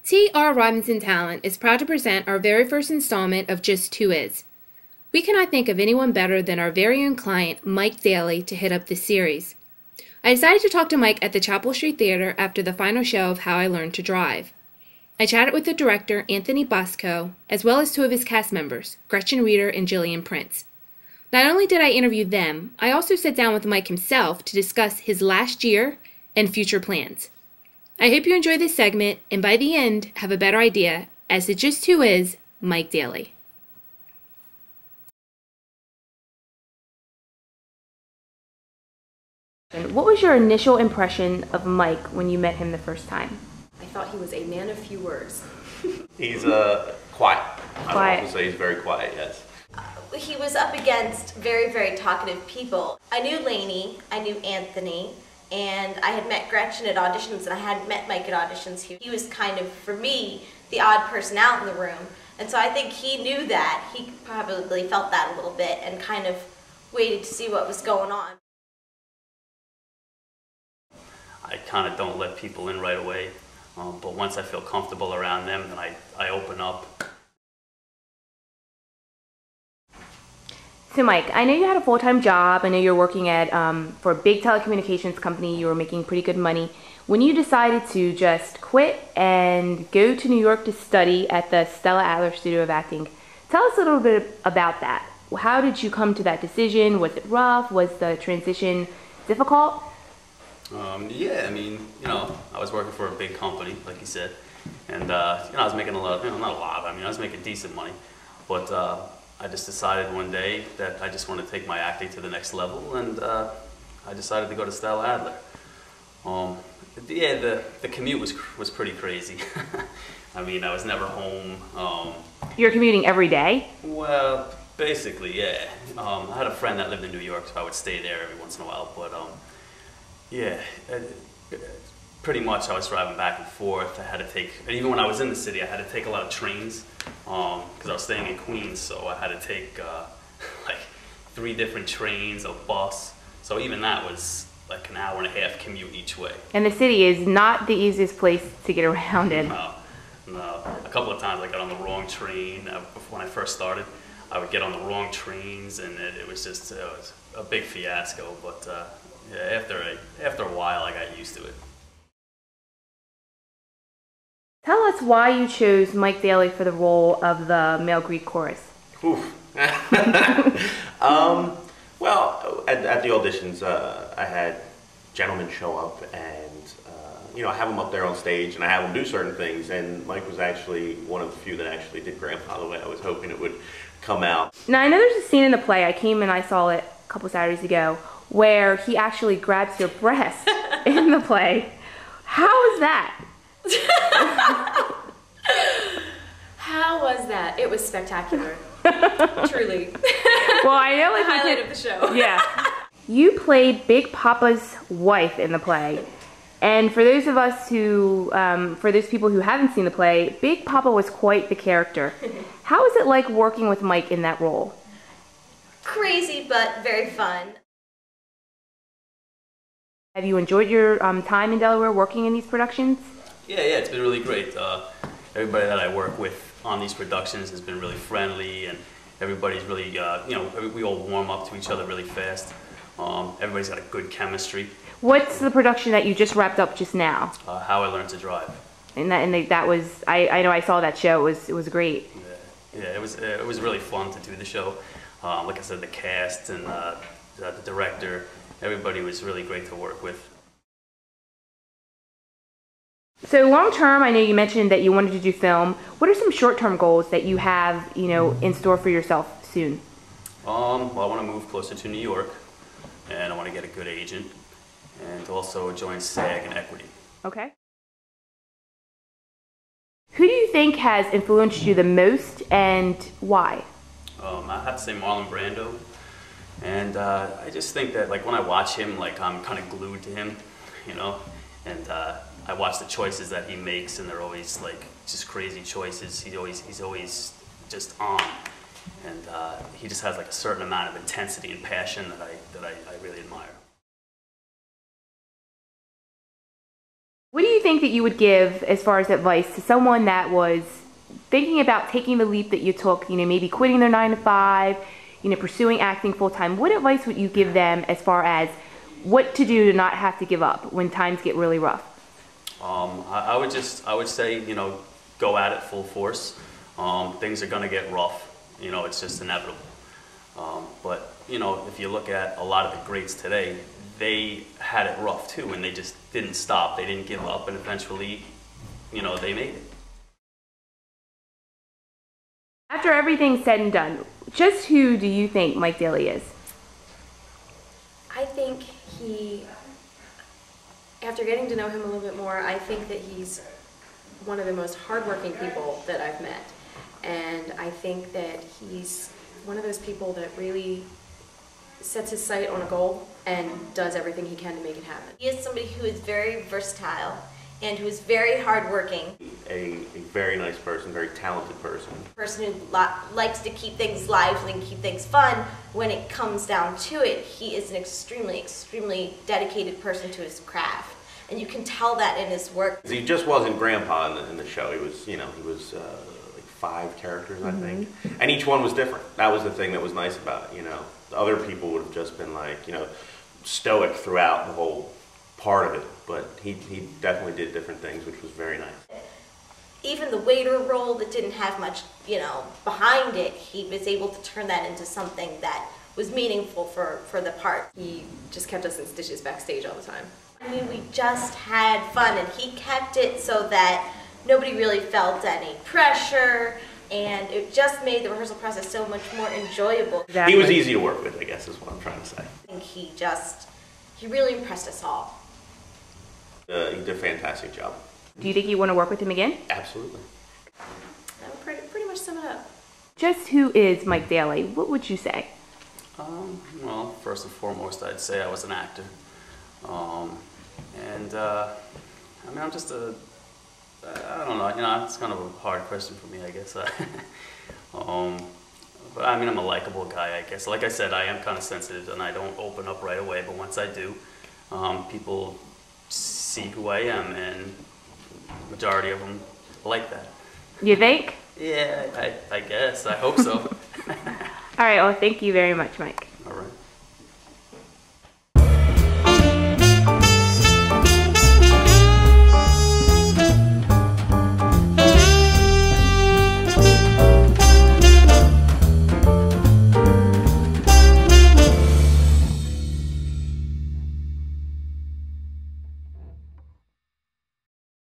T.R. Robinson Talent is proud to present our very first installment of Just Who Is. We cannot think of anyone better than our very own client, Mike Daly, to hit up this series. I decided to talk to Mike at the Chapel Street Theater after the final show of How I Learned to Drive. I chatted with the director, Anthony Bosco, as well as two of his cast members, Gretchen Reeder and Jillian Prince. Not only did I interview them, I also sat down with Mike himself to discuss his last year and future plans. I hope you enjoy this segment, and by the end, have a better idea as to just who is Mike Daly. What was your initial impression of Mike when you met him the first time? I thought he was a man of few words. He's quiet. Quiet. I would say he's very quiet, yes. He was up against very, very talkative people. I knew Lainey, I knew Anthony, and I had met Gretchen at auditions, and I hadn't met Mike at auditions. He was kind of, for me, the odd person out in the room. And so I think he knew that. He probably felt that a little bit and kind of waited to see what was going on. I kind of don't let people in right away, but once I feel comfortable around them, then I open up. So Mike, I know you had a full-time job. I know you're working at for a big telecommunications company. You were making pretty good money. When you decided to just quit and go to New York to study at the Stella Adler Studio of Acting, tell us a little bit about that. How did you come to that decision? Was it rough? Was the transition difficult? Yeah, I mean, I was working for a big company, like you said, and I was making a lot, not a lot, I was making decent money, but I just decided one day that I just want to take my acting to the next level, and I decided to go to Stella Adler. Yeah, the commute was pretty crazy. I was never home. You're commuting every day? Well, basically, yeah. I had a friend that lived in New York, so I would stay there every once in a while, but yeah, pretty much I was driving back and forth. I had to take, and even when I was in the city, I had to take a lot of trains because I was staying in Queens, so I had to take like 3 different trains, a bus. So even that was like an hour and a half commute each way. And the city is not the easiest place to get around in. No. A couple of times I got on the wrong train. When I first started, I would get on the wrong trains, and it was just a big fiasco. But yeah, after a while, I got used to it. Tell us why you chose Mike Daly for the role of the male Greek chorus. Oof. Well, at the auditions, I had gentlemen show up, and I have them up there on stage, and I have them do certain things, and Mike was actually one of the few that actually did Grandpa the way I was hoping it would come out. Now, I know there's a scene in the play, I came and I saw it a couple Saturdays ago, where he actually grabs your breast in the play. How is that? How was that? It was spectacular. Truly. Well, I know it's the highlight of the show. Yeah. You played Big Papa's wife in the play. And for those of us who, for those people who haven't seen the play, Big Papa was quite the character. How was it like working with Mike in that role? Crazy, but very fun. Have you enjoyed your time in Delaware working in these productions? Yeah, it's been really great. Everybody that I work with on these productions has been really friendly, and everybody's really, we all warm up to each other really fast. Everybody's got a good chemistry. What's the production that you just wrapped up just now? How I Learned to Drive. And that was, I know I saw that show. It was great. Yeah, it was really fun to do the show. Like I said, the cast and the director, everybody was really great to work with. So long term, I know you mentioned that you wanted to do film. What are some short-term goals that you have, in store for yourself soon? Well, I want to move closer to New York, and I want to get a good agent, and also join SAG and Equity. Okay. Who do you think has influenced you the most, and why? I have to say Marlon Brando, and I just think that when I watch him, I'm kind of glued to him, and I watch the choices that he makes, and they're always just crazy choices. He's always just on, and he just has a certain amount of intensity and passion that I really admire. What do you think that you would give as far as advice to someone that was thinking about taking the leap that you took, maybe quitting their 9 to 5, pursuing acting full time? What advice would you give them as far as what to do to not have to give up when times get really rough? I would say, go at it full force. Things are going to get rough. It's just inevitable. But if you look at a lot of the greats today, they had it rough too, and they just didn't stop. They didn't give up, and eventually, they made it. After everything's said and done, just who do you think Mike Daly is? I think after getting to know him a little bit more, I think that he's one of the most hardworking people that I've met. And I think that he's one of those people that really sets his sight on a goal and does everything he can to make it happen. He is somebody who is very versatile and who is very hardworking. A very nice person, very talented person. A person who likes to keep things lively and keep things fun. When it comes down to it, he is an extremely, extremely dedicated person to his craft. And you can tell that in his work. He just wasn't Grandpa in the show. He was, he was like 5 characters, I think. And each one was different. That was the thing that was nice about it, Other people would have just been like, stoic throughout the whole part of it. But he definitely did different things, which was very nice. Even the waiter role that didn't have much, behind it, he was able to turn that into something that was meaningful for the part. He just kept us in stitches backstage all the time. I mean, we just had fun, and he kept it so that nobody really felt any pressure, and it just made the rehearsal process so much more enjoyable. Exactly. He was easy to work with, I guess is what I'm trying to say. I think he really impressed us all. He did a fantastic job. Do you think you want to work with him again? Absolutely. That would pretty much sum it up. Just who is Mike Daly? What would you say? Well, first and foremost, I'd say I was an actor. I mean, I'm just I don't know, it's kind of a hard question for me, I guess. But I mean, I'm a likable guy, I guess. Like I said, I am kind of sensitive and I don't open up right away, but once I do, people see who I am, and the majority of them like that. You think? Yeah, I guess. I hope so. All right, well, thank you very much, Mike.